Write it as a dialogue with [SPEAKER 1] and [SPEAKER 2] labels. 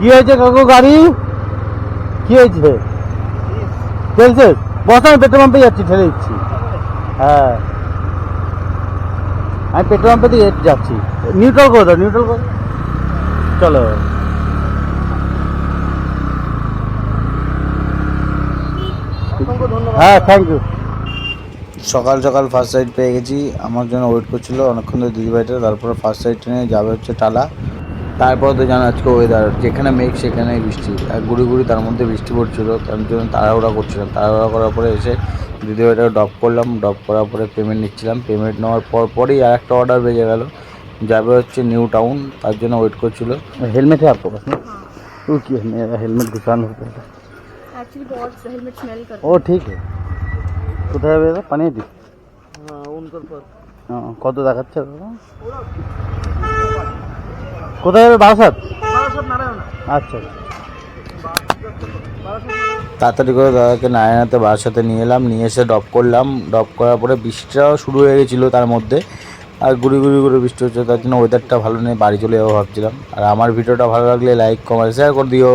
[SPEAKER 1] কি হয়েছে কাকু গাড়ি? কি হয়েছে? চলছে? বস, আমি পেট্রোল পাম্পে যাচ্ছি, ঠেলে দিচ্ছি। হ্যাঁ, আমি পেট্রোল পাম্পে দিয়ে যাচ্ছি। নিউট্রাল করে দাও, নিউট্রাল করে। চলো। হ্যাঁ, থ্যাংক ইউ। সকাল সকাল ফার্স্ট রাইড পেয়ে গেছি। আমার জন্য ওয়েট করছিল অনেকক্ষণ ধরে দিদিভাইটা। তারপরে ফার্স্ট রাইড ট্রেনে যাবে হচ্ছে টালা। তারপর তো জানো আজকে ওয়েদার, যেখানে মেঘ সেখানে বৃষ্টি, আর গুড়ি গুড়ি তার মধ্যে বৃষ্টি পড়ছিল। তার জন্য তাড়াহুড়া করছিলাম। তাড়াহুড়া করার পরে এসে দিদিভাইটাকে ড্রপ করলাম। ড্রপ করার পরে পেমেন্ট নিচ্ছিলাম। পেমেন্ট নেওয়ার পরই আর একটা অর্ডার বেজে গেল। যাবে হচ্ছে নিউ টাউন, তার জন্য ওয়েট করছিল। হেলমেট है आपको पास में? वो क्या मेरा हेलमेट घुसाना होता है।
[SPEAKER 2] एक्चुअली बहुत हेलमेट स्मेल करता
[SPEAKER 1] ও ঠিক আছে। কোথায় যাবে দাদা? পানিয়ে দি। কত দেখাচ্ছে দাদা? কোথায় যাবে? বারাসাত। আচ্ছা, তাড়াতাড়ি করে দাদাকে নারায়ণাতে বারাসাতে নিয়ে এলাম। নিয়ে এসে ড্রপ করলাম। ড্রপ করার পরে বৃষ্টিটাও শুরু হয়ে গেছিলো তার মধ্যে। আর গুড়ি গুড়ি করে বৃষ্টি হচ্ছে, তার জন্য ওয়েদারটা ভালো নেই, বাড়ি চলে যাবো ভাবছিলাম। আর আমার ভিডিওটা ভালো লাগলে লাইক কমেন্ট শেয়ার করে দিও।